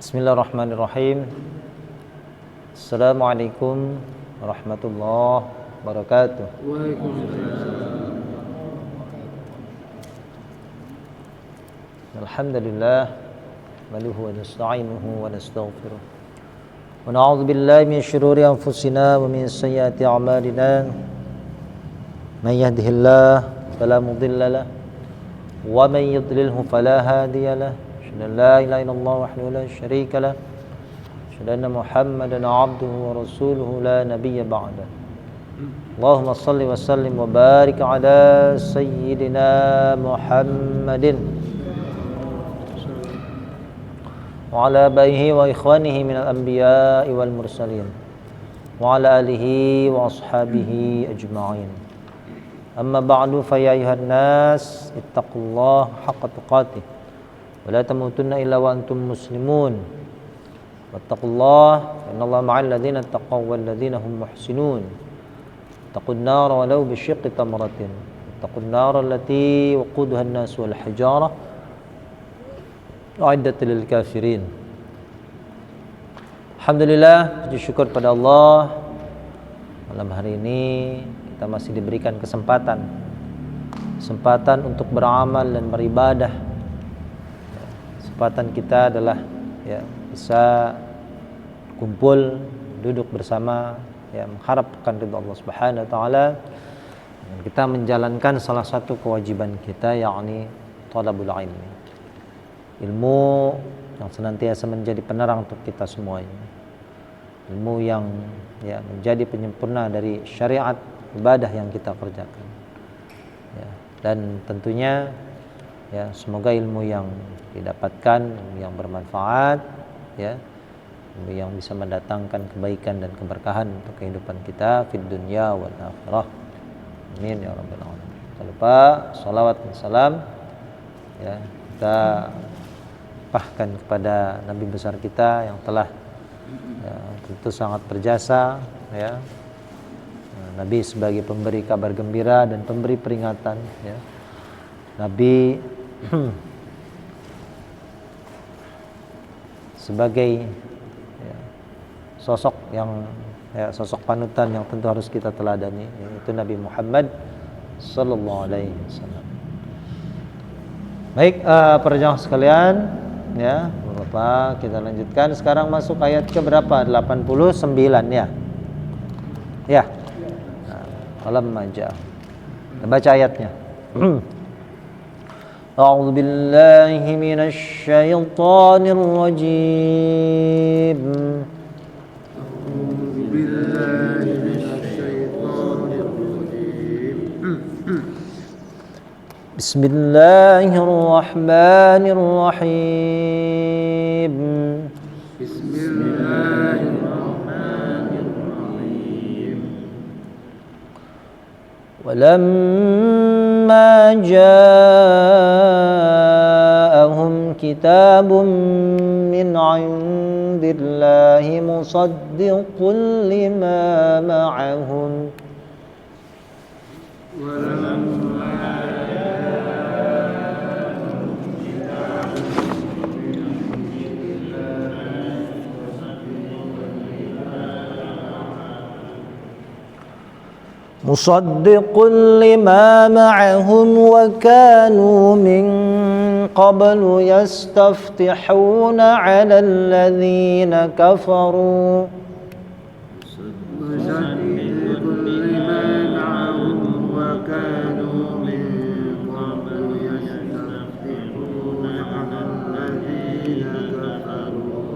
Bismillahirrahmanirrahim. Assalamualaikum warahmatullahi wabarakatuh. Waalaikumsalam. Alhamdulillah nahmaduhu wa nasta'inuhu wa nastaghfiruh. Wa na'udzu billahi min syururi anfusina wa min sayyiati a'malina. May yahdihillahu fala mudilla lahu wa may yudlilhu fala hadiya lahu. La ilaha illallah wahdahu la syarika lah. Asyhadu anna Muhammadan 'abduhu wa rasuluhu la nabiyya ba'da. Allahumma shalli wa sallim wa barik ala sayyidina Muhammadin wa ala abihi wa ikhwanihi minal anbiya'i wal mursalin wa ala alihi wa ashabihi ajma'in. Amma ba'du fa ya ayyuhan nas ittaqullaha haqqa tuqatih wa la tamutunna illa wa antum muslimun. Wattaqullaha innallaha ma'al ladzina taqaw wal ladzina hum muhsinun. Ittaqun nar walau bisyiqqi tamratin. Ittaqun nar allati waquduha an-nas wal hijarah u'iddat lil kafirin. Alhamdulillah, puji syukur pada Allah. Malam hari ini kita masih diberikan kesempatan untuk beramal dan beribadah. Kesempatan kita adalah bisa kumpul, duduk bersama, mengharapkan ridha Allah Subhanahu wa taala. Dan kita menjalankan salah satu kewajiban kita, yakni thalabul ilmi. Ilmu yang senantiasa menjadi penerang untuk kita semuanya. Ilmu yang menjadi penyempurna dari syariat ibadah yang kita kerjakan. Dan tentunya semoga ilmu yang didapatkan yang bermanfaat, ilmu yang bisa mendatangkan kebaikan dan keberkahan untuk kehidupan kita fid dunya wal akhirah. Amin ya rabbal alamin. Jangan lupa salawat dan salam kita pahkan kepada Nabi besar kita yang telah tentu sangat berjasa, Nabi sebagai pemberi kabar gembira dan pemberi peringatan, Nabi sebagai sosok yang sosok panutan yang tentu harus kita teladani, yaitu Nabi Muhammad sallallahu alaihi wasallam. Baik, para jamaah sekalian, Bapak, kita lanjutkan sekarang masuk ayat ke berapa? 89 ya. Ya. Alam majah. Kita baca ayatnya. أعوذ بالله من الشيطان الرجيم بسم الله الرحمن الرحيم بسم الله الرحمن الرحيم ولما جاءهم كتاب من عند الله مصدق لما معهم مصدق لما معهم وكانوا من قبل يستفتحون على الذين كفروا مصدق لما معهم وكانوا من قبل يستفتحون على الذين كفروا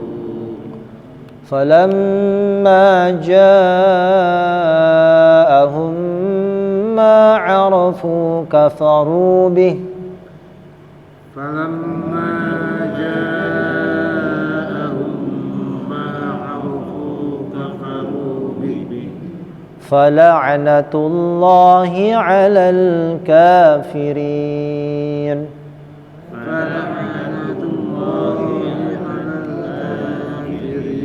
فلما جاءهم ما عرفوا كفروا به فلما جاءهم ما عرفوا كفروا به فلعنة الله على الكافرين فلعنة الله على الكافرين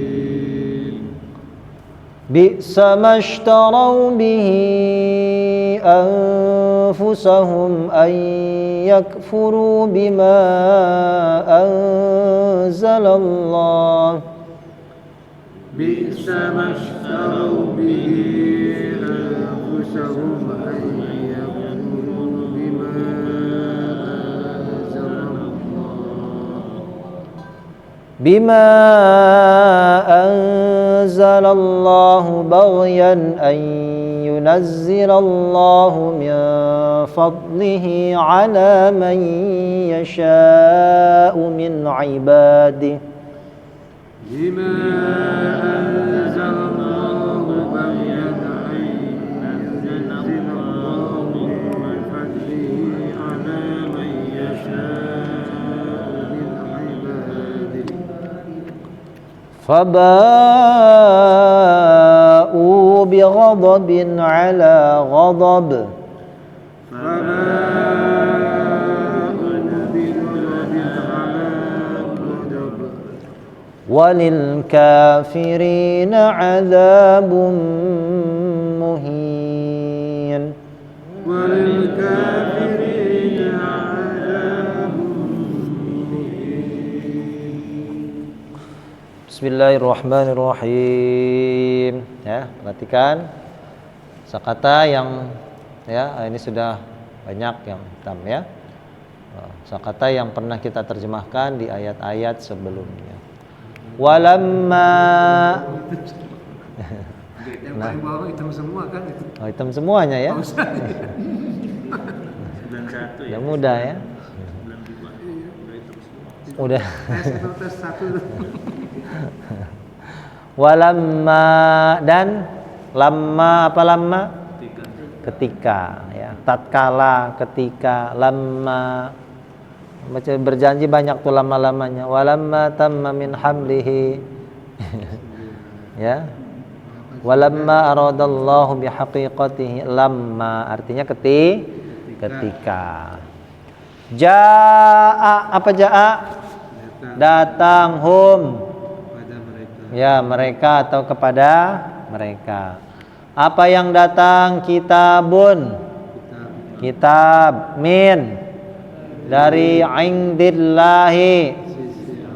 بئس ما اشتروا به أنفسهم أن يكفروا بما أنزل الله بئس ما اشتروا به أنفسهم أن يكفروا بما أنزل الله بما أنزل الله بغيا أن ينزل الله من فضله على من يشاء من عباده بما أنزل الله بغيا أن ينزل الله من فضله على من يشاء من عباده فباءوا بغضب على غضب وللكافرين عذاب مهين وللكافرين عذاب Bismillahirrahmanirrahim. Ya, perhatikan kata yang ini sudah banyak yang hitam ya. Kata yang pernah kita terjemahkan di ayat-ayat sebelumnya. Walamma yang paling bawah hitam semua kan itu. Oh, hitam semuanya ya. 91 ya. Mudah ya. Udah. Tes satu. Walamma dan lamma apa lamma? Ketika ya. Tatkala, ketika, lamma. Macam berjanji banyak tuh lama-lamanya. Walamma tamma min hamlihi. Ya. Walamma aradallahu bihaqiqatihi lamma artinya ketika. Jaa apa jaa? Datang hum. Ya, mereka atau kepada mereka. Apa yang datang? Kitabun. Kitab min dari indillahi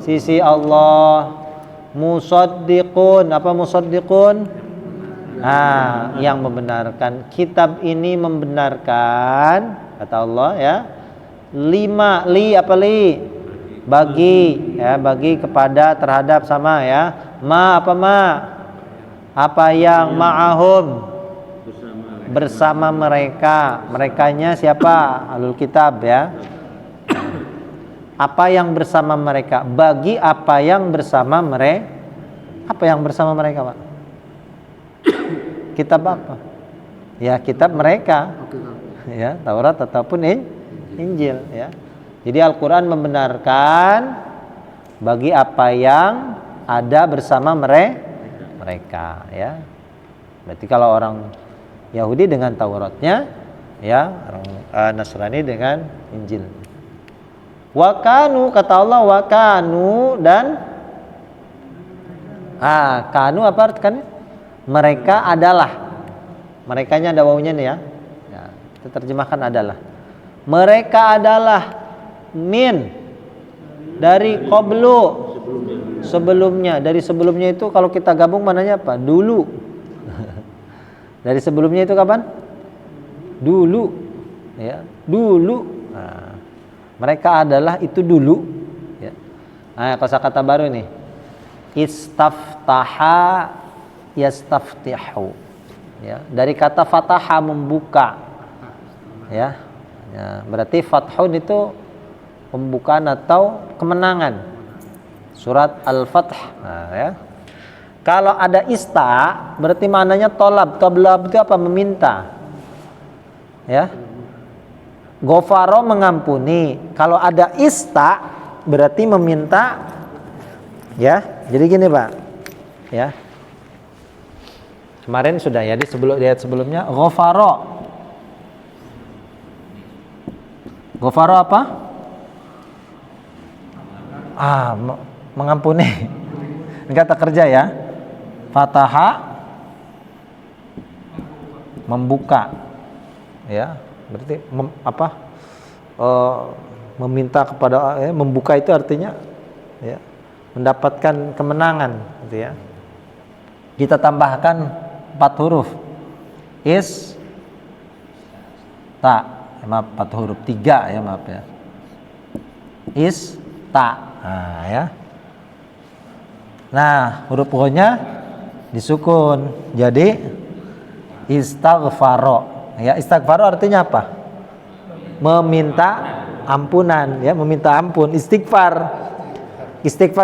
sisi Allah. Musaddiqun apa musaddiqun? Yang membenarkan. Kitab ini membenarkan kata Allah ya. Bagi ya, bagi kepada terhadap sama ya. Apa yang ma'ahum bersama mereka. Merekanya siapa? Ahlul kitab ya. Apa yang bersama mereka? Bagi apa yang bersama mereka? Apa yang bersama mereka, Pak? Kitab apa? Ya, kitab mereka. Ya, Taurat ataupun Injil ya. Jadi Al-Qur'an membenarkan bagi apa yang ada bersama mereka ya. Berarti kalau orang Yahudi dengan Tauratnya ya, orang Nasrani dengan Injil. Wakanu kata Allah wakanu dan kanu apa artinya? Mereka adalah. Merekanya ada wawunya nih ya. Ya, kita terjemahkan adalah. Mereka adalah min dari qablu sebelumnya. Dari sebelumnya itu kalau kita gabung mananya apa? Dulu. Dari sebelumnya itu kapan? Dulu. Ya, dulu. Mereka adalah itu dulu ya. Kosakata baru nih. Istaftaha yastaftihu. Ya, dari kata fataha membuka. Ya. Ya, berarti fathun itu pembukaan atau kemenangan. Surat Al-Fath. Ya. Kalau ada ista berarti maknanya tolab. Tolab itu apa? Meminta. Ya. Ghafaro mengampuni. Kalau ada ista berarti meminta. Ya. Jadi gini, Pak. Ya. Kemarin sudah ya di ayat sebelumnya ghafaro. Ghafaro apa? Mengampuni. Ini kata kerja ya. Fataha membuka. Ya, berarti meminta kepada membuka itu artinya ya, mendapatkan kemenangan gitu ya. Kita tambahkan 4 huruf. Maaf 4 huruf 3 ya, maaf ya. Nah ya. Nah, huruf O-nya disukun. Jadi istaghfaro. Ya, istighfaro artinya apa? Meminta ampunan ya, meminta ampun. Istighfar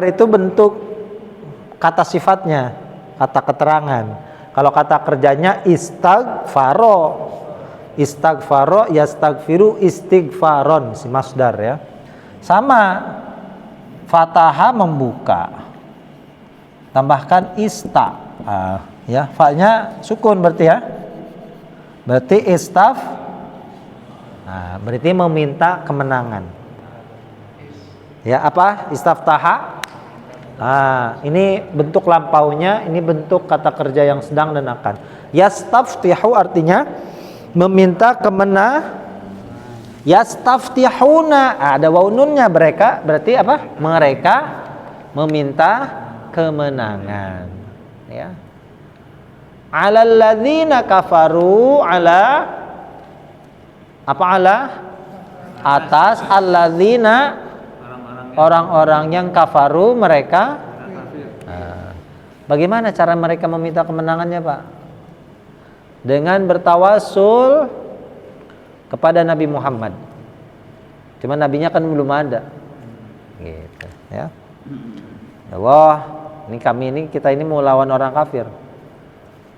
itu bentuk kata sifatnya, kata keterangan. Kalau kata kerjanya istaghfaro. Istaghfaro yastaghfiru istighfaron, si masdar ya. Sama, fataha membuka. Tambahkan ya, fa-nya sukun berarti ya. Berarti berarti meminta kemenangan. Ya, apa? Istaftaha. Ini bentuk lampaunya, ini bentuk kata kerja yang sedang dan akan. Yastaftihu artinya meminta yastaftihuna. Ada waw nunnya, mereka berarti apa? Mereka meminta kemenangan. Ya. Alal ladzina kafaru atas alladzina orang-orang yang kafaru mereka. Bagaimana cara mereka meminta kemenangannya, Pak? Dengan bertawasul kepada Nabi Muhammad. Cuma nabinya kan belum ada. Gitu, ya. Ya Allah, kita ini mau lawan orang kafir.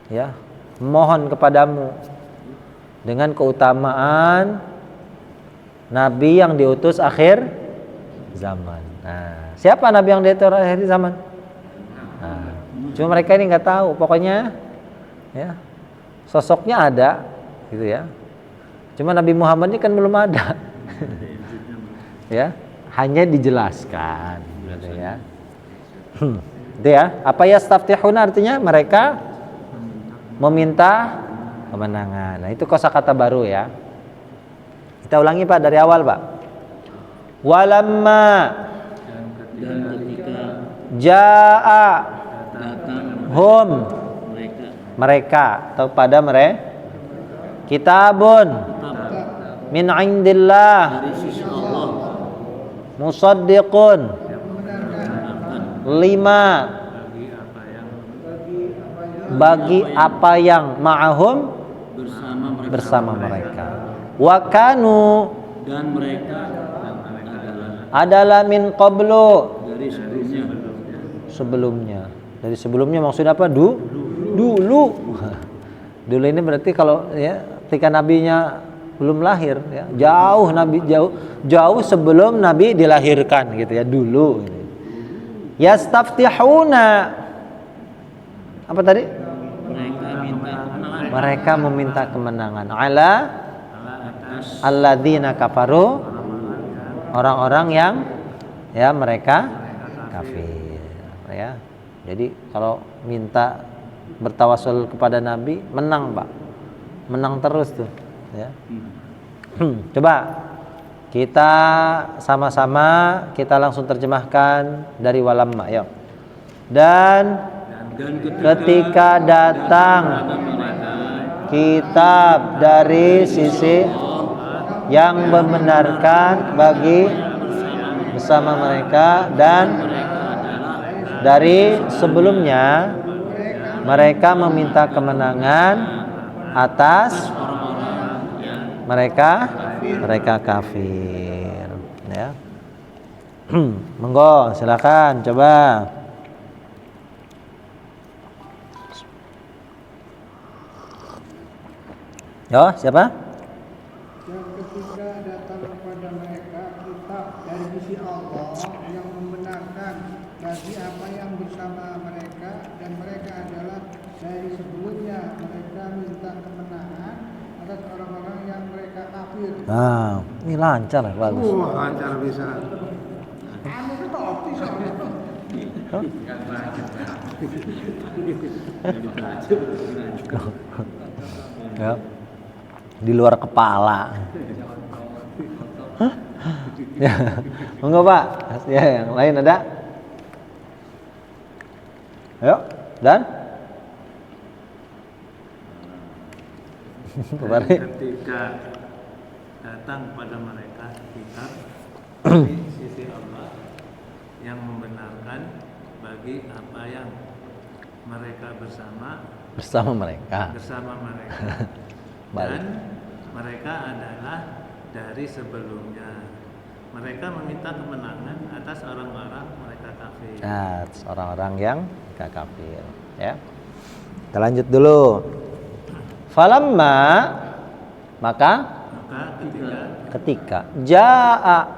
Ya, mohon kepadamu dengan keutamaan nabi yang diutus akhir zaman. Nah, siapa nabi yang diutus akhir zaman? Nah, cuma mereka ini nggak tahu. Pokoknya, ya, sosoknya ada, gitu ya. Cuma Nabi Muhammad ini kan belum ada. Ya, hanya dijelaskan, gitu ya. Itu ya. Apa yastaftihuna artinya mereka meminta kemenangan. Nah, itu kosakata baru ya. Kita ulangi Pak dari awal Pak. Walamma dan ketika jaa datang hum mereka atau pada mereka kitabun min indillah dari sisi Allah musaddiqun lima bagi apa yang ma'ahum bersama mereka wa kanu dan mereka adalah min qablu dari sebelumnya. Dari sebelumnya maksudnya apa? Dulu ini berarti kalau ya ketika nabinya belum lahir ya, jauh sebelum nabi dilahirkan gitu ya, dulu gitu. Yastaftihuna apa tadi? Mereka meminta kemenangan ala alladzina kafaru, orang-orang yang ya mereka kafir ya. Jadi kalau minta bertawasul kepada Nabi menang Pak, menang terus tuh ya. Coba kita sama-sama kita langsung terjemahkan dari walamma yuk. Dan ketika datang kitab dari sisi yang membenarkan bagi bersama mereka dan dari sebelumnya mereka meminta kemenangan atas mereka kafir ya. Monggo silakan coba. Yo, siapa? Dan ketika datang kepada mereka kitab dari sisi Allah yang membenarkan bagi apa yang bersama mereka dan mereka adalah dari sebelumnya mereka minta kemenangan atas orang-orang yang mereka kafir. Nah, ini lancar bagus. Lancar bisa. Anu itu optis soalnya. Ya. Di luar kepala. Ya, enggak Pak. Ya, yang lain ada? Ayo, dan ketika datang pada mereka kitab dari sisi Allah yang membenarkan bagi apa yang mereka bersama mereka. Dan mereka adalah dari sebelumnya. Mereka meminta kemenangan atas orang-orang mereka kafir. Nah, orang-orang yang kafir, ya. Kita lanjut dulu. Falamma, maka ketika jaa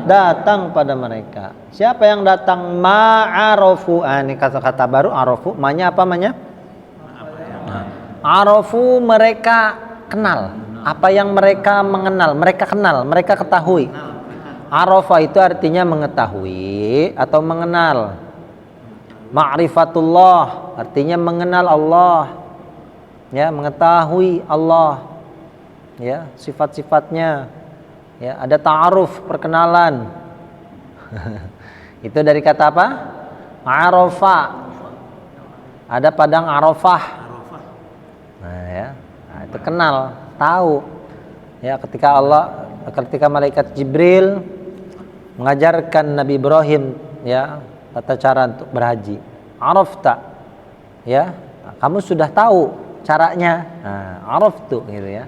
datang pada mereka. Siapa yang datang? Ma'arofu. Ini kata-kata baru arofu. Manya apa manya? Arofu, mereka kenal. Apa yang mereka mengenal, mereka kenal, mereka ketahui. Arofa itu artinya mengetahui atau mengenal. Ma'rifatullah artinya mengenal Allah. Ya, mengetahui Allah. Ya, sifat-sifatnya. Ya, ada ta'aruf, perkenalan. Itu dari kata apa? Arafa. Ada padang Arafah. Nah, ya. Nah, itu kenal, tahu. Ya, ketika malaikat Jibril mengajarkan Nabi Ibrahim, ya, tata cara untuk berhaji. Arafta. Ya, kamu sudah tahu caranya. Nah, araftu gitu ya.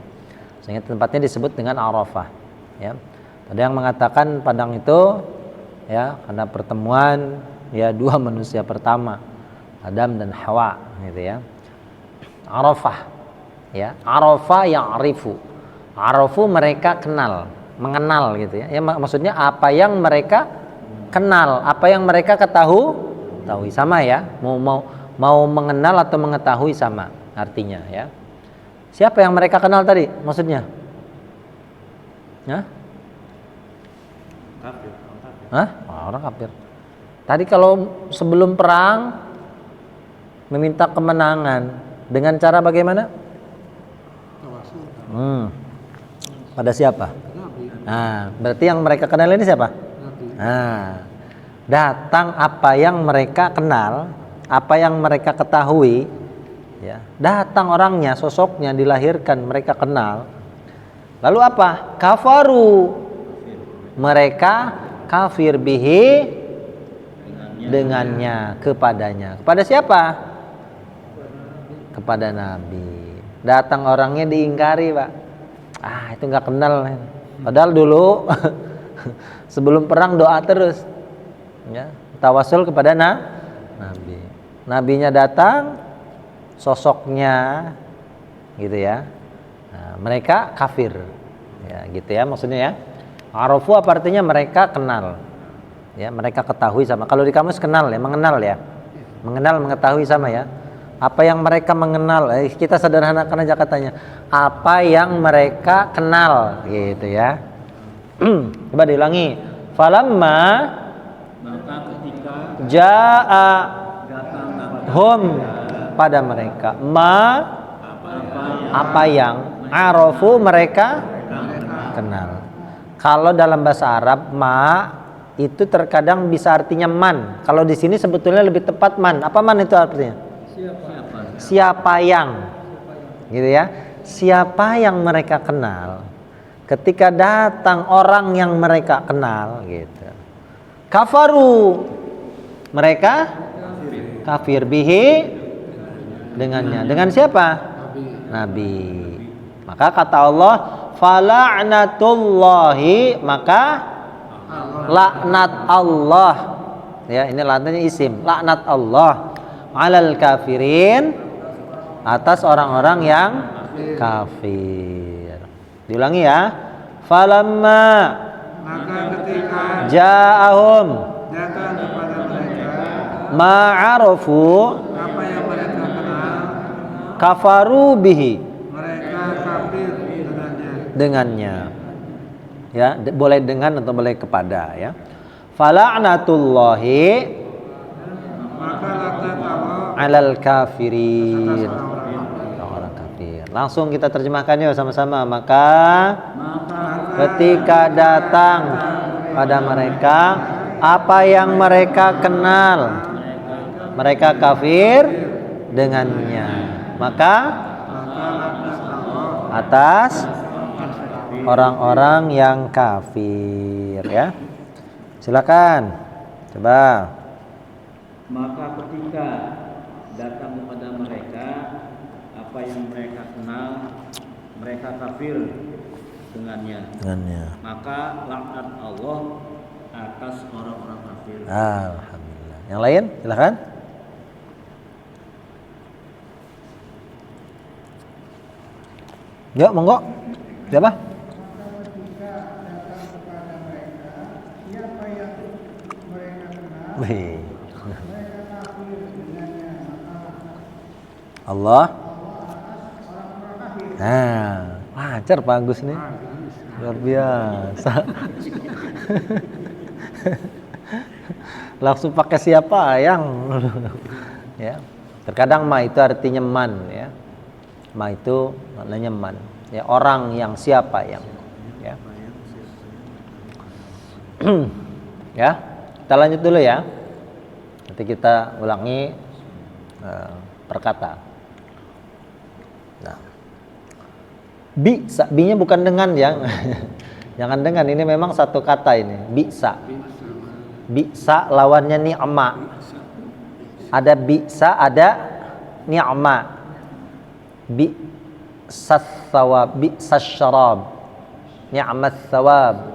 Sehingga tempatnya disebut dengan Arafah. Ya, ada yang mengatakan padang itu, ya, karena pertemuan, ya, dua manusia pertama, Adam dan Hawa, gitu ya. Arafah, ya, Arafah ya'rifu. Arafu mereka kenal, mengenal, gitu ya. Ya, maksudnya apa yang mereka kenal, apa yang mereka ketahui sama ya. Mau mengenal atau mengetahui sama artinya, ya. Siapa yang mereka kenal tadi? Maksudnya? Hah? Kafir. Hah? Orang kafir. Tadi kalau sebelum perang meminta kemenangan dengan cara bagaimana? Pada siapa? Nah, berarti yang mereka kenal ini siapa? Nah, datang apa yang mereka kenal, apa yang mereka ketahui, ya. Datang orangnya, sosoknya dilahirkan, mereka kenal. Lalu apa? Kafaru. Mereka kafir bihi dengannya, kepadanya. Kepada siapa? Kepada Nabi. Datang orangnya diingkari, Pak. Itu nggak kenal. Padahal dulu sebelum perang doa terus. Ya, tawasul kepada Nabi. Nabinya datang, sosoknya gitu ya. Nah, mereka kafir. Ya, gitu ya maksudnya ya. Arafu apa artinya mereka kenal. Ya, mereka ketahui sama. Kalau di kamus kenal ya, mengenal ya. Mengenal, mengetahui sama ya. Apa yang mereka mengenal, kita sederhanakan aja katanya. Apa yang mereka kenal gitu ya. Coba diulangi. Falamma maka ketika jaa hum pada mereka apa yang arafu mereka kenal. Kalau dalam bahasa Arab itu terkadang bisa artinya man. Kalau di sini sebetulnya lebih tepat man. Apa man itu artinya? Siapa yang, gitu ya. Siapa yang mereka kenal. Ketika datang orang yang mereka kenal, gitu. Kafaru, mereka kafir bihi dengannya. Dengan siapa? Nabi. Maka kata Allah, fala'natullahi, maka laknat Allah. Ya, ini laknatnya isim. Laknat Allah alal kafirin, atas orang-orang yang kafir. Diulangi ya. Falamma Maka ketika ja'ahum datang kepada mereka ma'arafu apa yang mereka kenal, kafaru bihi, mereka kafir dengannya. Ya, boleh dengan atau boleh kepada ya. Fala'natullahi maka laknat Allah alal kafirin, orang kafir. Langsung kita terjemahkan yuk sama-sama. Maka ketika datang pada mereka apa yang mereka kenal, mereka kafir dengannya, maka atas orang-orang yang kafir, ya. Silakan, coba. Maka ketika datang kepada mereka apa yang mereka kenal, mereka kafir dengannya. Maka laknat Allah atas orang-orang kafir. Alhamdulillah. Yang lain, silakan. Yuk, monggo. Siapa? Wih. Allah. Nah, wajar Pak Agus nih. Luar biasa. Langsung pakai siapa yang ya. Terkadang ma itu artinya man, ya. Ma itu maknanya man, ya, orang yang siapa yang, ya. Ya, kita lanjut dulu ya. Nanti kita ulangi perkata. Nah, bisa, bi-nya bukan dengan ya. Jangan dengan, ini memang satu kata ini. Bisa. Bisa lawannya ni'ma. Ada bisa, ada ni'ma. Bi'sas thawab, bi'sas syarab, ni'mas thawab.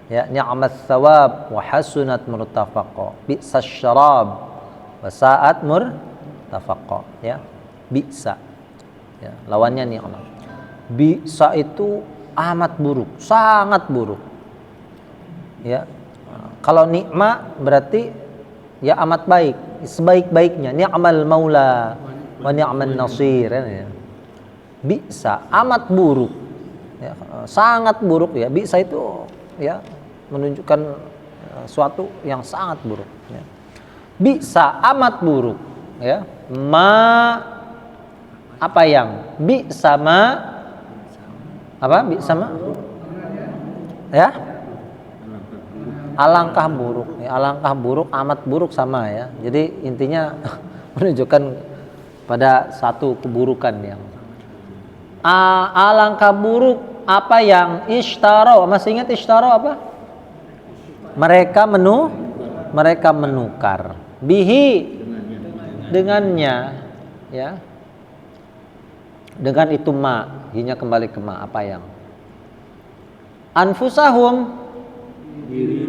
Ya, ni'mas thawab wa hasunat murtafaqa. Bi'sas syarab wa sa'at murtafaqa, ya. Bi'sa. Ya, lawannya ni'ma. Bi'sa itu amat buruk, sangat buruk. Ya. Kalau nikmat berarti ya amat baik, sebaik-baiknya. Ni'mal maula wa ni'man nasir, ya. Bisa amat buruk, ya, sangat buruk, ya. Bisa itu ya menunjukkan suatu yang sangat buruk, ya. Bisa amat buruk, ya. Apa yang bisa apa bisa ya alangkah buruk, ya, alangkah buruk, amat buruk sama, ya. Jadi intinya menunjukkan pada satu keburukan yang alangkah buruk apa yang ishtaro. Masih ingat ishtaro apa? Mereka menukar bihi dengannya, ya. Dengan itu ma, hinya kembali ke ma, apa yang anfusahum,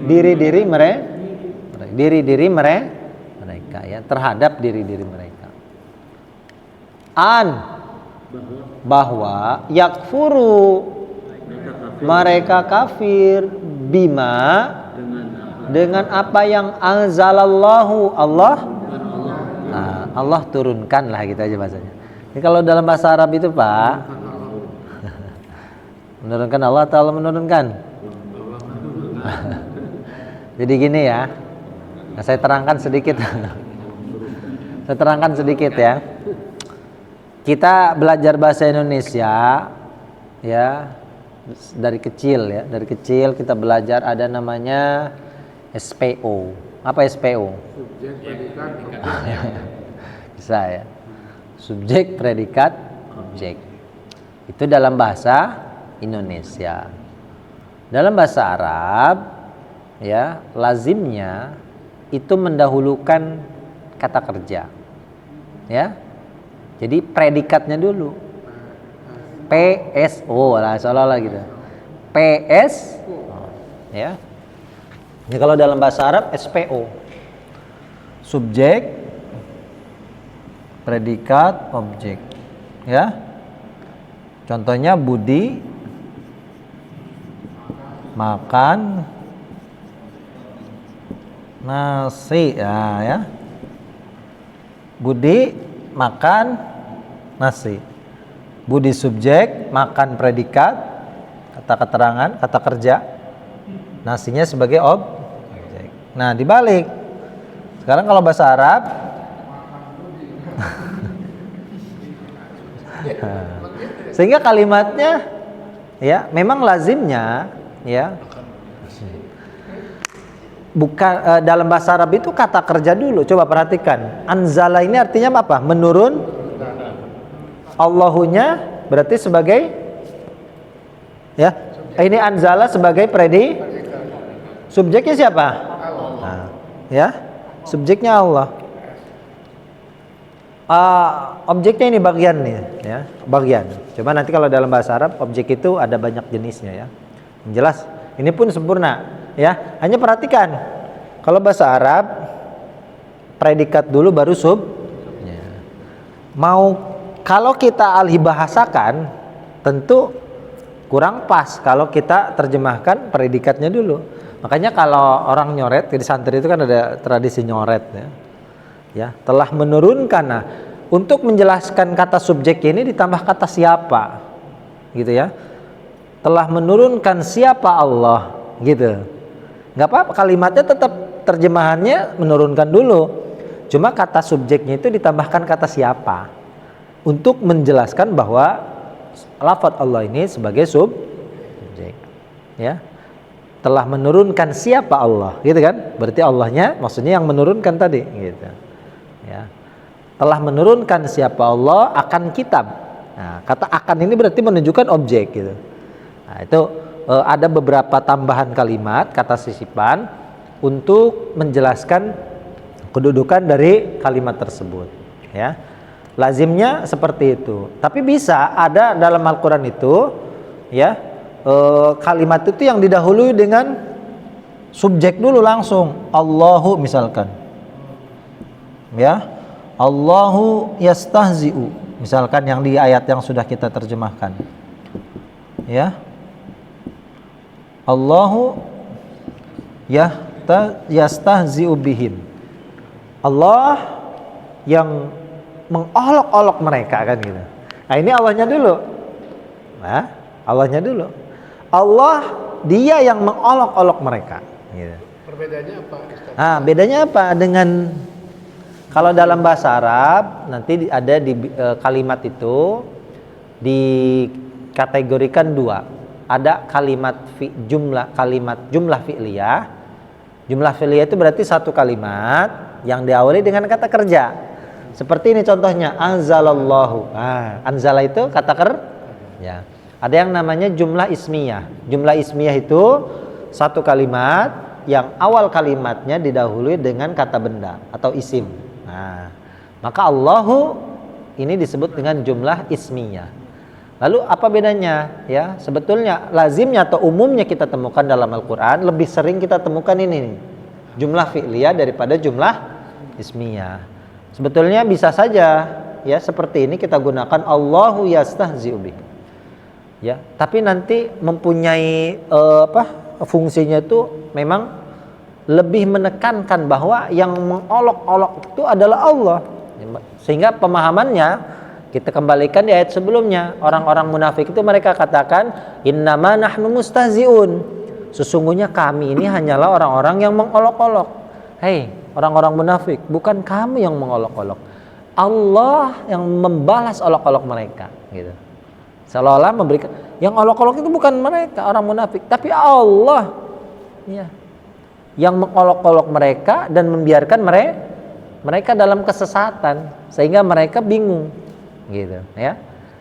diri-diri mereka, ya, terhadap diri-diri mereka. Bahwa yakfuru, mereka kafir, bima, dengan apa yang anzalallahu, Allah turunkan lah, gitu aja bahasanya. Ini kalau dalam bahasa Arab itu Pak, menurunkan Allah atau Allah menurunkan? Jadi gini ya, nah, saya terangkan sedikit. Saya terangkan sedikit, ya. Kita belajar bahasa Indonesia, ya, dari kecil, ya. Dari kecil kita belajar ada namanya SPO. Apa SPO? Subjek, predikat, bisa, ya. Subjek, predikat, objek. Itu dalam bahasa Indonesia. Dalam bahasa Arab, ya, lazimnya itu mendahulukan kata kerja, ya. Jadi predikatnya dulu. PSO lah, seolah-olah gitu. PS, ya. Ini kalau dalam bahasa Arab SPO. Subjek, predikat, objek, ya. Contohnya Budi makan nasi, ya. Budi makan nasi. Budi subjek, makan predikat, kata keterangan, kata kerja. Nasinya sebagai objek. Nah, dibalik. Sekarang kalau bahasa Arab sehingga kalimatnya ya memang lazimnya ya bukan dalam bahasa Arab itu kata kerja dulu. Coba perhatikan, anzala ini artinya apa? Menurun. Allahunya berarti sebagai ya, ini anzala sebagai subjeknya siapa? Nah, ya subjeknya Allah. Objeknya ini bagian nih ya, bagian. Coba nanti kalau dalam bahasa Arab objek itu ada banyak jenisnya ya. Yang jelas ini pun sempurna ya. Hanya perhatikan kalau bahasa Arab predikat dulu baru sub. Ya. Mau kalau kita alih bahasakan tentu kurang pas kalau kita terjemahkan predikatnya dulu. Makanya kalau orang nyoret di santri itu kan ada tradisi nyoret ya. Ya, telah menurunkan. Nah, untuk menjelaskan kata subjek ini ditambah kata siapa, gitu ya. Telah menurunkan siapa Allah, gitu. Nggak apa-apa, kalimatnya tetap terjemahannya menurunkan dulu. Cuma kata subjeknya itu ditambahkan kata siapa, untuk menjelaskan bahwa lafaz Allah ini sebagai subjek, ya. Telah menurunkan siapa Allah, gitu kan? Berarti Allahnya, maksudnya yang menurunkan tadi, gitu. Ya. Telah menurunkan siapa Allah akan kitab. Nah, kata akan ini berarti menunjukkan objek gitu. Nah, itu ada beberapa tambahan kalimat kata sisipan untuk menjelaskan kedudukan dari kalimat tersebut ya. Lazimnya seperti itu. Tapi bisa ada dalam Al-Qur'an itu ya kalimat itu yang didahului dengan subjek dulu langsung. Allahu misalkan. Ya, Allahu yastahzi'u misalkan yang di ayat yang sudah kita terjemahkan ya, Allahu yastahzi'u bihim, Allah yang mengolok-olok mereka kan gitu. Nah ini Allahnya dulu, nah Allahnya dulu, Allah dia yang mengolok-olok mereka gitu. Perbedaannya apa Ustaz? Nah bedanya apa dengan kalau dalam bahasa Arab nanti ada di kalimat itu dikategorikan dua. Ada kalimat jumlah fi'liyah. Jumlah fi'liyah itu berarti satu kalimat yang diawali dengan kata kerja. Seperti ini contohnya, anzalallahu. Anzala itu kata kerja. Ada yang namanya jumlah ismiyah. Jumlah ismiyah itu satu kalimat yang awal kalimatnya didahului dengan kata benda atau isim. Nah, maka Allahu ini disebut dengan jumlah ismiyah. Lalu apa bedanya? Ya, sebetulnya lazimnya atau umumnya kita temukan dalam Al-Qur'an lebih sering kita temukan ini nih, jumlah fi'liyah daripada jumlah ismiyah. Sebetulnya bisa saja ya seperti ini kita gunakan Allahu yastahzi'u bih. Ya, tapi nanti mempunyai fungsinya itu memang lebih menekankan bahwa yang mengolok-olok itu adalah Allah. Sehingga pemahamannya kita kembalikan di ayat sebelumnya. Orang-orang munafik itu mereka katakan innama nahnu mustahzi'un. Sesungguhnya kami ini hanyalah orang-orang yang mengolok-olok. Hei, orang-orang munafik, bukan kamu yang mengolok-olok. Allah yang membalas olok-olok mereka, gitu. Seolah-olah memberikan yang olok-olok itu bukan mereka orang munafik, tapi Allah. Ya. Yang mengolok-olok mereka dan membiarkan mereka dalam kesesatan sehingga mereka bingung gitu ya.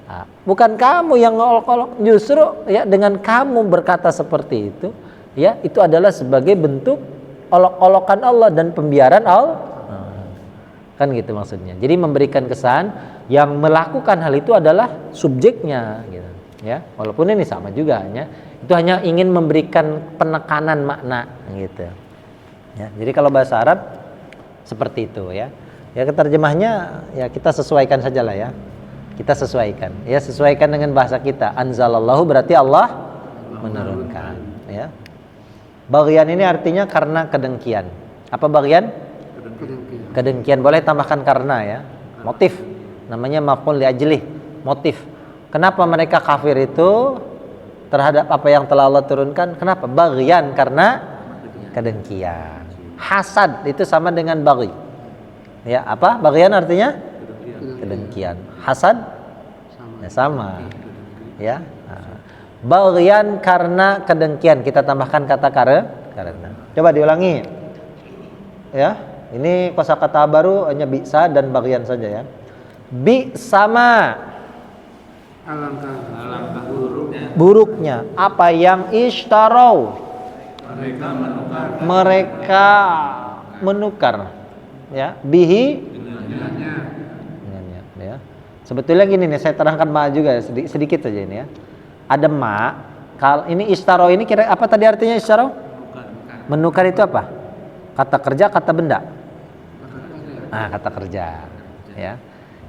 Nah, bukan kamu yang ngolok-olok, justru ya dengan kamu berkata seperti itu ya itu adalah sebagai bentuk olok-olokan Allah dan pembiaran Allah. Kan gitu maksudnya. Jadi memberikan kesan yang melakukan hal itu adalah subjeknya gitu ya. Walaupun ini sama juga itu hanya ingin memberikan penekanan makna gitu. Ya, jadi kalau bahasa Arab seperti itu ya. Ya terjemahnya ya kita sesuaikan sajalah ya. Kita sesuaikan. Ya sesuaikan dengan bahasa kita. Anzalallahu berarti Allah menurunkan ya. Bagian ini artinya karena kedengkian. Apa bagian? Kedengkian. Boleh tambahkan karena ya. Motif. Namanya maf'ul li ajlih. Motif. Kenapa mereka kafir itu terhadap apa yang telah Allah turunkan? Kenapa? Bagian karena kedengkian. Hasad itu sama dengan baghi. Ya, apa? Bagian artinya kedengkian. Hasad ya sama. Ya. Nah, Baghyan karena kedengkian, kita tambahkan kata karena. Coba diulangi. Ya, ini kosakata baru hanya bi'sa dan baghyan saja ya. Bi sama Alangkah buruknya apa yang ishtarau mereka menukar ya bihi dengannya ya. Sebetulnya gini nih, saya terangkan ma juga sedikit saja ini ya. Ada ma, kalau ini ishtaro ini kira apa tadi artinya ishtaro? Menukar itu apa? Kata kerja, kata benda. Nah, kata kerja ya.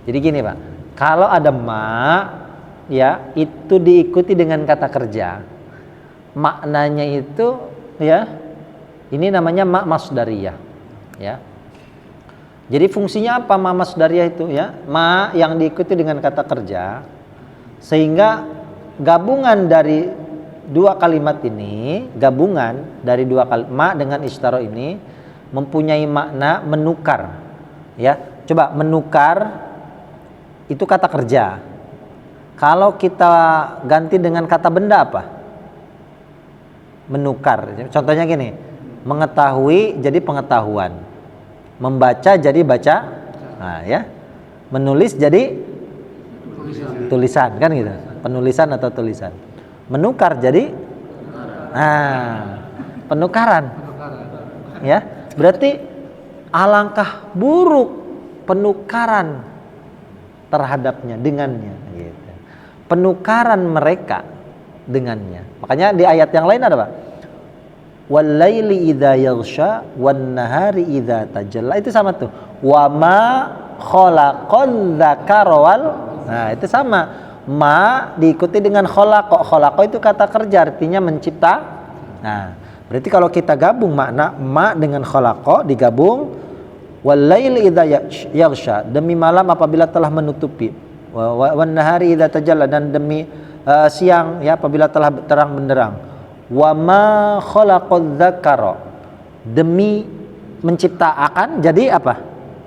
Jadi gini Pak, kalau ada ma ya itu diikuti dengan kata kerja, maknanya itu ya ini namanya ma masdariyah ya. Jadi fungsinya apa ma masdariyah itu ya? Ma yang diikuti dengan kata kerja, sehingga gabungan dari dua kalimat ini, gabungan dari dua kalimat ma dengan ishtaro ini mempunyai makna menukar ya. Coba menukar itu kata kerja. Kalau kita ganti dengan kata benda apa? Menukar. Contohnya gini, mengetahui jadi pengetahuan, membaca jadi baca, nah, ya, menulis jadi tulisan kan gitu, penulisan atau tulisan. Menukar jadi, penukaran, ya. Berarti alangkah buruk penukaran terhadapnya dengannya. Gitu. Penukaran mereka dengannya. Makanya di ayat yang lain ada apa? Wal-laili idza yaghsha wan-nahari idza tajalla. Itu sama tuh. Wa ma khalaqal dzakara wal. Nah, itu sama. Ma diikuti dengan khalaqa. Khalaqa itu kata kerja artinya mencipta. Nah, berarti kalau kita gabung makna ma dengan khalaqa digabung wal-laili idza yaghsha, demi malam apabila telah menutupi. Wan nahari idza tajalla, dan demi siang ya apabila telah terang benderang. Wa ma khalaqadz dzakara, demi menciptakan jadi apa?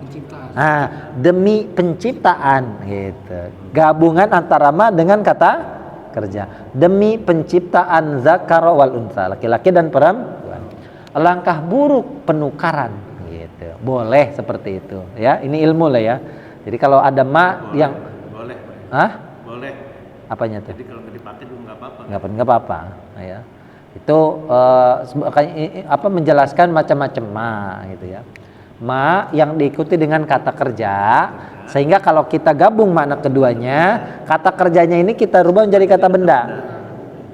Penciptaan. Demi penciptaan gitu. Gabungan antara ma dengan kata kerja. Demi penciptaan dzakara wal untha, laki-laki dan perempuan. Alangkah buruk penukaran gitu. Boleh seperti itu ya. Ini ilmu lah ya. Jadi kalau ada ma boleh, yang boleh. Boleh. Apanya tuh? Jadi kalau nggak dipakai juga nggak apa-apa. Nggak apa-apa. Nah, ya. Itu menjelaskan macam-macam ma gitu ya. Ma yang diikuti dengan kata kerja, sehingga kalau kita gabung makna keduanya, kata kerjanya ini kita rubah menjadi kata benda.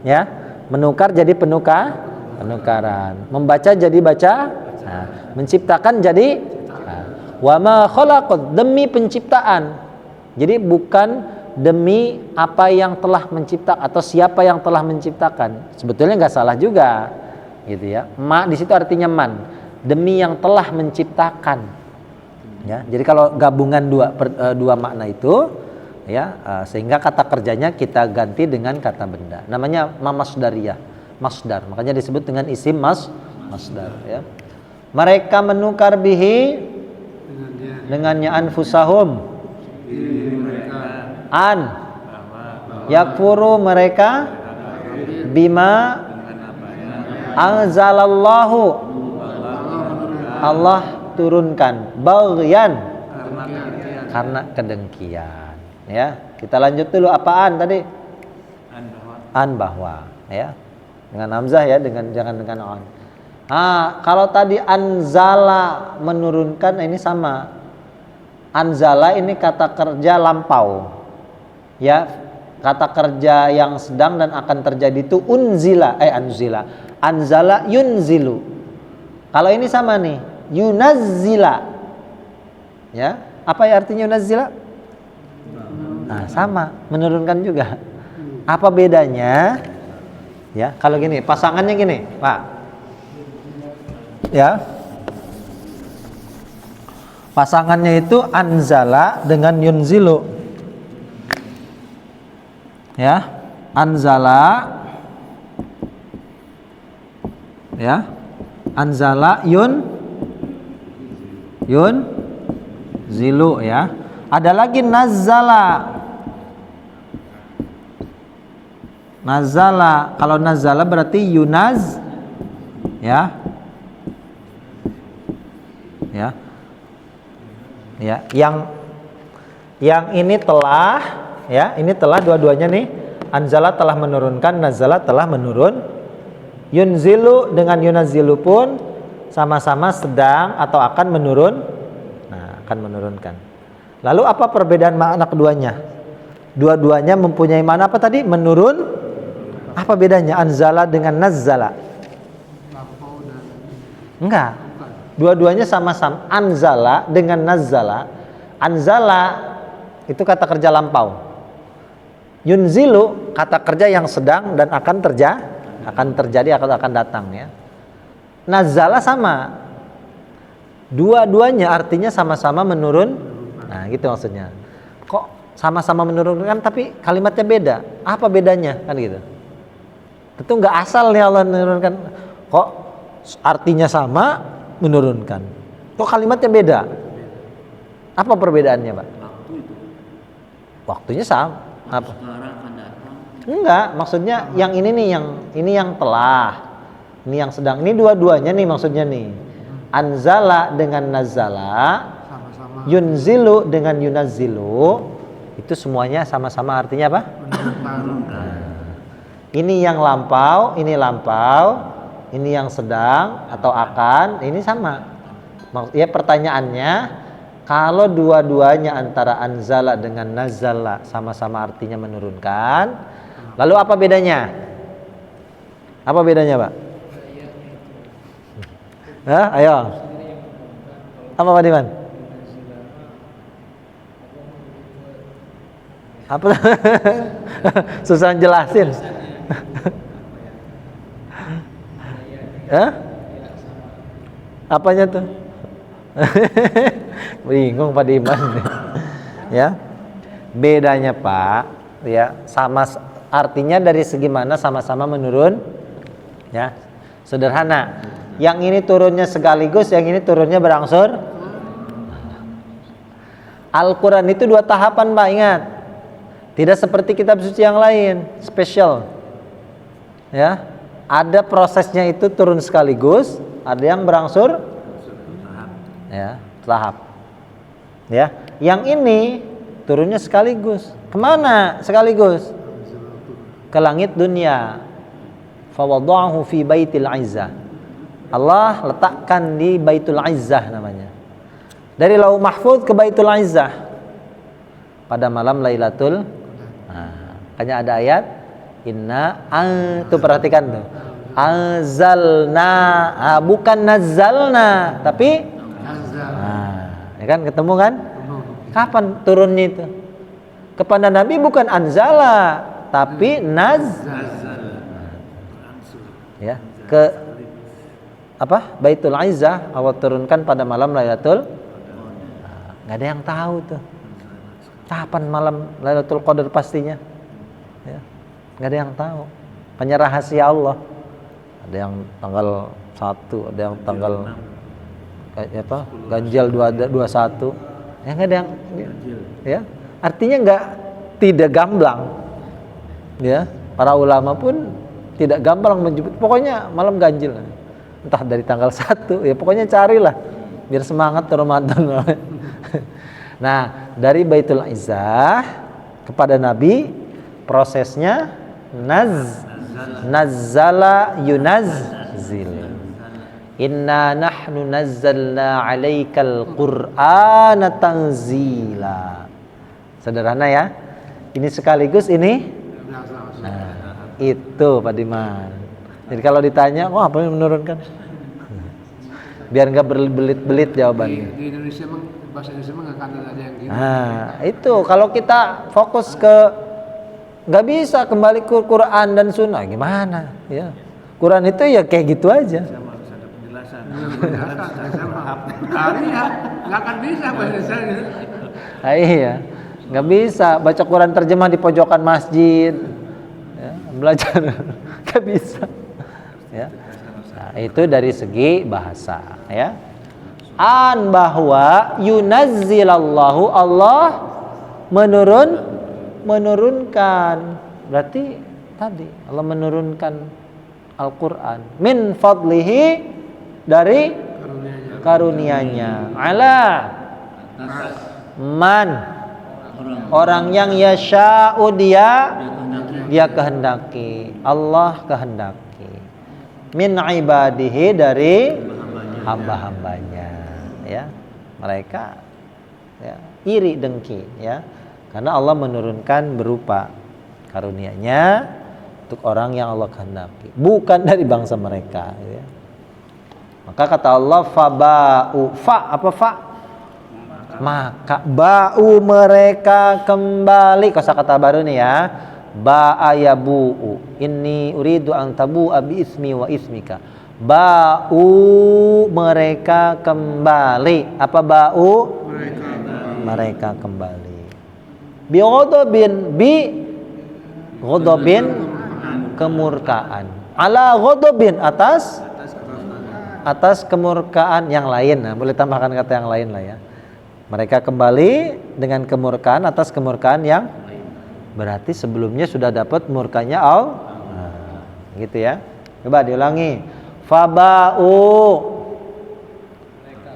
Ya. Menukar jadi penukaran. Membaca jadi baca. Nah, menciptakan jadi wa ma khalaqad, demi penciptaan. Jadi bukan demi apa yang telah menciptakan atau siapa yang telah menciptakan. Sebetulnya nggak salah juga, gitu ya. Ma di situ artinya man, demi yang telah menciptakan. Ya, jadi kalau gabungan dua makna itu, ya, sehingga kata kerjanya kita ganti dengan kata benda. Namanya ma masdariyah, masdar. Makanya disebut dengan isim masdar. Ya. Mereka menukar bihi dengannya anfusahum. Yakfuru mereka bima anzalallahu, Allah turunkan, baghyan karena kedengkian. Ya, kita lanjut dulu apaan tadi? An bahwa ya. Dengan hamzah ya, jangan dengan on. Kalau tadi anzala menurunkan, ini sama. Anzala ini kata kerja lampau. Ya, kata kerja yang sedang dan akan terjadi itu anzila. Anzala yunzilu. Kalau ini sama nih, yunazzila. Ya, apa ya artinya yunazzila? Sama, menurunkan juga. Apa bedanya? Ya, kalau gini, pasangannya gini, Pak. Ya. Pasangannya itu anzala dengan yunzilu. Ya, anzala. Ya. Anzala zilu ya. Ada lagi nazzala. Nazala, kalau nazala berarti yunaz, ya, ya, ya. Yang ini telah, ya, ini telah dua-duanya nih. Anzala telah menurunkan, nazala telah menurun. Yunzilu dengan yunazilu pun sama-sama sedang atau akan menurun. Nah, akan menurunkan. Lalu apa perbedaan makna keduanya? Dua-duanya mempunyai makna apa tadi? Menurun. Apa bedanya anzala dengan nazzala? Enggak. Dua-duanya sama-sama anzala dengan nazzala. Anzala itu kata kerja lampau. Yunzilu kata kerja yang sedang dan akan terjadi akan datang, ya. Nazzala sama. Dua-duanya artinya sama-sama menurun. Nah, gitu maksudnya. Kok sama-sama menurunkan tapi kalimatnya beda? Apa bedanya? Kan gitu. Tentu nggak asal nih Allah menurunkan. Kok artinya sama menurunkan? Kok kalimatnya beda? Apa perbedaannya, Pak? Waktunya sama. Apa? Enggak, maksudnya yang ini nih, ini yang telah, ini yang sedang, ini dua-duanya nih maksudnya nih. Anzala dengan nazala, yunzilu dengan yunazilu, itu semuanya sama-sama artinya apa? Ini yang lampau, ini yang sedang atau akan, ini sama. Ya, pertanyaannya, kalau dua-duanya antara anzala dengan nazala sama-sama artinya menurunkan, lalu apa bedanya? Apa bedanya, Pak? Hah? Ayo. Apa, Pak Diman? Apa? Susah jelasin. Hah? Apanya tuh? Bingung Pak Diman. Ya. Bedanya, Pak, ya, sama artinya dari segi mana sama-sama menurun? Ya. Sederhana. Yang ini turunnya sekaligus, yang ini turunnya berangsur. Al-Qur'an itu 2 tahapan, Pak, ingat. Tidak seperti kitab suci yang lain, spesial. Ya. Ada prosesnya itu turun sekaligus, ada yang berangsur, ya, tahap. Ya, yang ini turunnya sekaligus. Kemana sekaligus? Ke langit dunia. Fawada'ahu fi baitil izzah. Allah letakkan di Baitul Izzah namanya. Dari Lauh Mahfuz ke Baitul Izzah pada malam Lailatul. Makanya ada ayat tuh perhatikan tuh. Anzalna, bukan nazzalna, tapi ya kan, ketemu kan? Kapan turunnya itu? Kepada Nabi bukan anzala, tapi ya, ke apa? Baitul Izzah Allah turunkan pada malam Lailatul. Nggak ada yang tahu tuh. Kapan malam Lailatul Qadar pastinya? Ya. Nggak ada yang tahu. Hanya rahasia Allah. Ada yang tanggal 1, ada yang tanggal apa? Ganjil 21. Ya, nggak ada yang, ya. Artinya tidak gamblang. Ya, para ulama pun tidak gamblang menyebut. Pokoknya malam ganjil. Entah dari tanggal 1, ya pokoknya carilah biar semangat Ramadan. Nah, dari Baitul Izzah kepada Nabi prosesnya nazzala yunazzil. Inna nahnu nazzalna 'alaikal qur'ana tanzila. Sederhana ya. Ini sekaligus ini. Nah, itu Pak Diman. Jadi kalau ditanya, apa yang menurunkan? Biar nggak berbelit-belit jawabannya. Di Indonesia emang bahasa Indonesia emang nggak akan ada yang gitu. Nah, itu kalau kita fokus ke nggak bisa kembali ke Quran dan Sunnah, gimana? Ya, Quran itu ya kayak gitu aja. Harus ada penjelasan. Ya, nggak akan bisa bahasa Indonesia. Iya, nggak bisa baca Quran terjemah di pojokan masjid, ya, belajar nggak bisa. Ya. Nah, itu dari segi bahasa, ya. Bahwa yunazzilallahu, Allah menurunkan. Berarti tadi Allah menurunkan Al-Quran min fadlihi, dari karunia-Nya, ala man, orang yang yasha'u, dia kehendaki, Allah kehendaki, min ibadihi, dari hamba-hambanya, ya. Mereka ya, iri dengki, ya, karena Allah menurunkan berupa karunia-Nya untuk orang yang Allah kehendaki, bukan dari bangsa mereka, ya. Maka kata Allah, faba'u, apa fa? Maka ba'u, mereka kembali, kosakata baru nih ya, ba'a yabu'u, inni uridu an tabu'a bi ismi wa ismika. Ba'u, mereka kembali. Apa ba'u? Mereka kembali. Bi ghadabin, kemurkaan. Ala ghadabin, atas kemurkaan yang lain. Nah, boleh tambahkan kata yang lain lah ya. Mereka kembali dengan kemurkaan atas kemurkaan yang berarti sebelumnya sudah dapat murkanya Allah. Nah, gitu ya. Coba diulangi. Faba'u,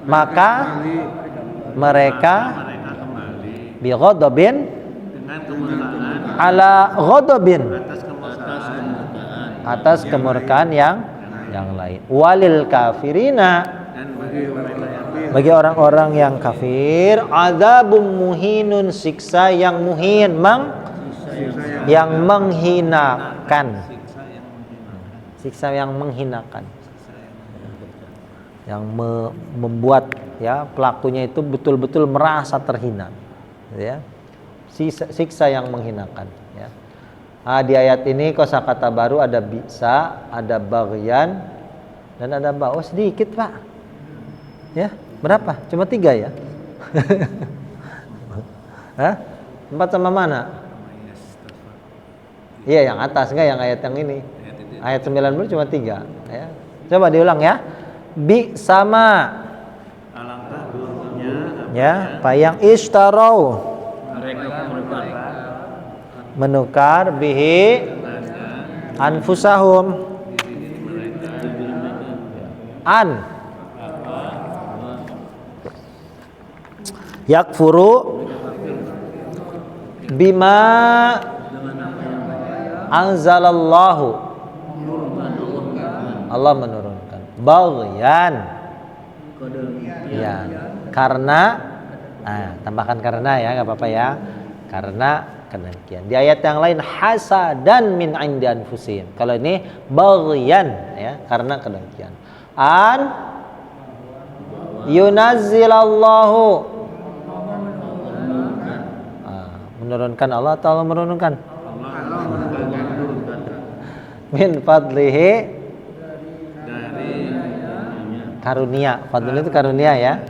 maka mereka bi ghadabin, dengan kemurkaan, ala ghadabin, atas kemurkaan yang lain. Walil kafirina, dan bagi orang-orang yang kafir, azabum muhinun, siksa yang muhin, yang menghinakan, siksa yang menghinakan, yang membuat ya pelakunya itu betul-betul merasa terhina, ya. Siksa yang menghinakan, ya. Nah, di ayat ini kosakata baru ada bisa, ada baghyan, dan ada ba'u. Sedikit Pak, ya. Berapa? Cuma 3 ya? Hah? 4 sama mana? Iya, yang atas, enggak yang ayat yang ini. Ayat 90 cuma 3 ya. Coba diulang ya. Bi sama, alangkah buruknya ya, Pak, yang ishtarau, menukar bihi anfusahum, yakfuru bima anzalallahu, Allah menurunkan baghyan, ya, karena tambahkan karena ya, nggak apa-apa ya, karena kedengkian. Di ayat yang lain hasadan min indi anfusihim, kalau ini baghyan ya, karena kedengkian. Yunazzilallahu, menurunkan Allah atau Allah menurunkan? Min fadlihi, dari karunia. Fadl itu karunia ya.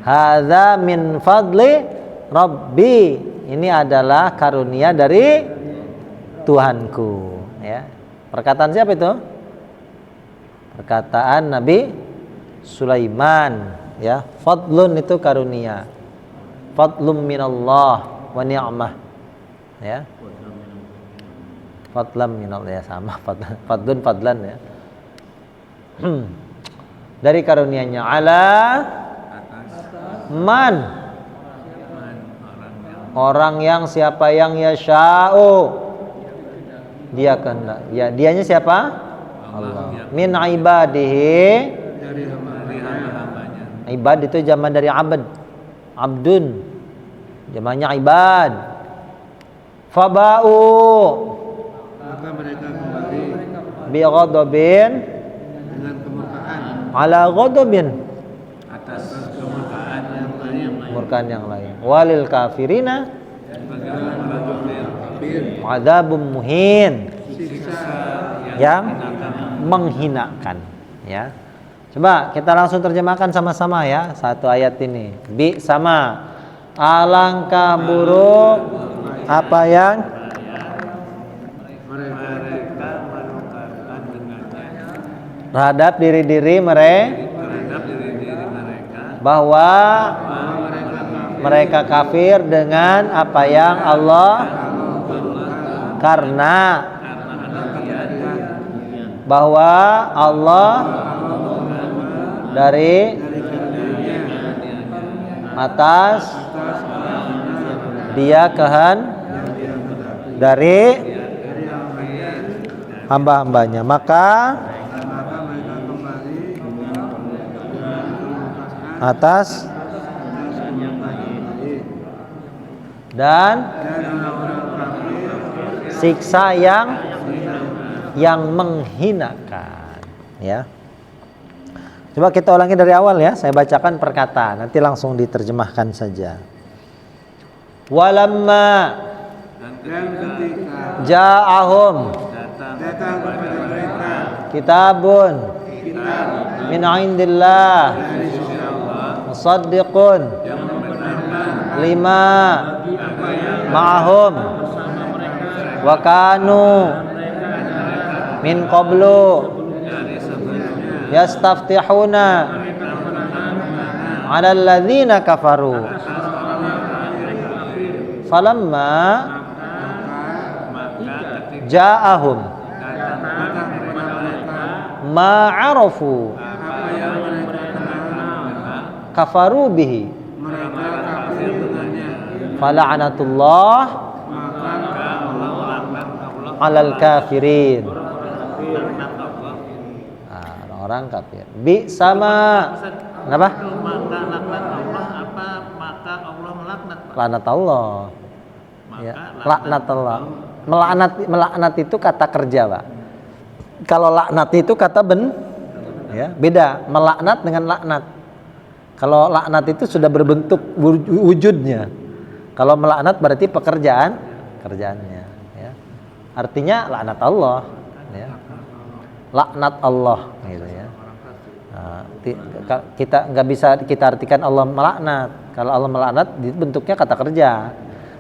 Hadza min fadli Rabbi, ini adalah karunia dari Tuhanku, ya. Perkataan siapa itu? Perkataan Nabi Sulaiman, ya. Fadlun itu karunia. Fadlum minallah wa ni'mah, ya. Fadlam minallah, ya, sama, fadlan ya. Dari karunia-Nya, ala man, orang yang siapa yang yasha'u, dia kehendak, ya, dianya siapa? Allah. Min ibadihi, dari hamba-hambanya. Ibad itu jaman dari abad, abdun, jamannya ibad. Faba'u, maka mereka kembali bi ghadabin, dengan kemurkaan, ala ghadabin, Atas kemurkaan yang lain. Walil kafirina bagi orang-orang kafir, adzabum muhin, siksa yang menghinakan, ya. Coba kita langsung terjemahkan sama-sama ya, satu ayat ini. Bi sama, alangkah buruk apa yang mereka menukarkan dengannya terhadap diri-diri mereka, terhadap diri-diri mereka, bahwa mereka kafir dengan apa yang Allah, karena bahwa Allah dari atas dia dari hamba-hambanya, maka atas dan siksa yang menghinakan, ya. Coba kita ulangi dari awal ya, saya bacakan perkataan, nanti langsung diterjemahkan saja. Walamma Dan ketika ja'ahum datang kepada mereka kitabun min indillah musaddiqun lima ma'ahum wa kanu min qablu yastaftihuna 'alal ladzina kafaru falamma ja'ahum ma'arafu kafaru bihi fala'anatullah 'alal kafirin. Orang kafir. Bi sama kenapa? Maka laknat Allah apa maka Allah melaknat? Laknat Allah. Ya, Maka laknat Allah. Melaknat itu kata kerja, Pak. Kalau laknat itu kata ya, beda. Melaknat dengan laknat. Kalau laknat itu sudah berbentuk wujudnya. Kalau melaknat berarti kerjaannya, ya. Artinya laknat Allah, ya. Laknat Allah gitu ya. Nah, kita nggak bisa kita artikan Allah melaknat. Kalau Allah melaknat bentuknya kata kerja.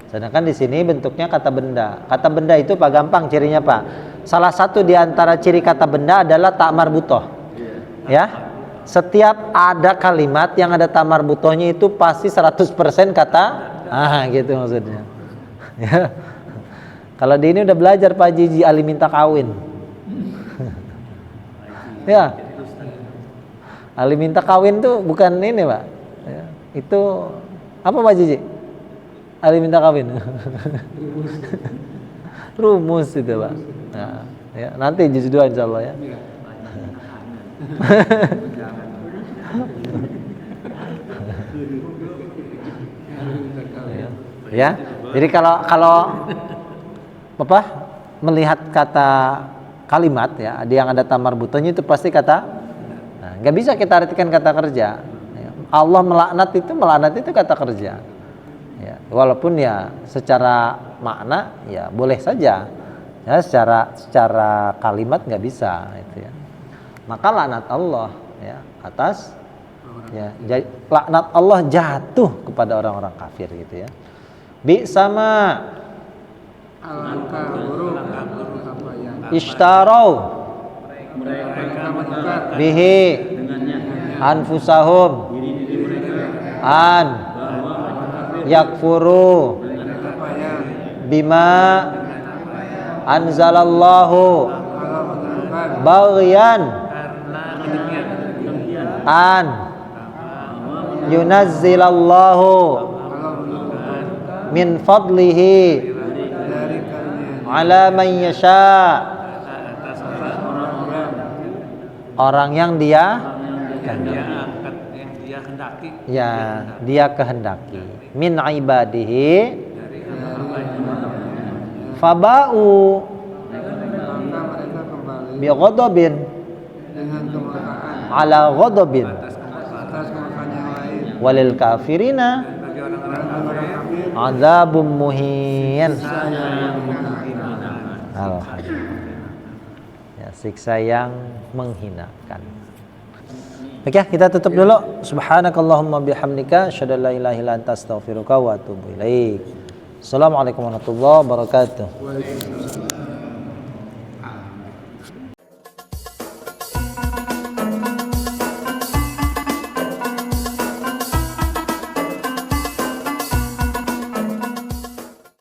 Sedangkan di sini bentuknya kata benda. Kata benda itu Pak gampang cirinya Pak. Salah satu di antara ciri kata benda adalah tak marbutoh. Ya. Setiap ada kalimat yang ada tak marbutohnya itu pasti 100% kata gitu maksudnya. Ya. Kalau di ini udah belajar Pak Jiji Ali minta kawin. Ya, Ali minta kawin tuh bukan ini Pak, ya, itu apa Pak Jiji? Ali minta kawin, rumus itu Pak. Nah, ya, nanti juz 2 insya Allah ya. Ya, jadi kalau apa melihat kata kalimat ya, yang ada tamar butohnya itu pasti kata. Nah, nggak bisa kita artikan kata kerja. Allah melaknat itu kata kerja. Ya, walaupun ya secara makna ya boleh saja. Ya, secara kalimat nggak bisa itu ya. Maka laknat Allah ya atas ya laknat Allah jatuh kepada orang-orang kafir gitu ya. Bi sama alangkah buruk apa yang ishtarau bihi anfusahum an yakfuru bima anzalallahu baghyan an yunazzilallahu min fadlihi ala man yasha, orang yang dia kehendaki, ya dia kehendaki min ibadihi faba'u bi ghadabin dengan kemurkaan ala ghadabin atas kemurkaan yang lain walil kafirina azabum muhin. Alhamdulillah. Ya, siksa yang menghinakan. Oke, kita tutup dulu. Subhanakallahumma bihamdika asyhadu an la ilaha illa anta astaghfiruka wa atubu ilaik. Assalamualaikum warahmatullahi wabarakatuh.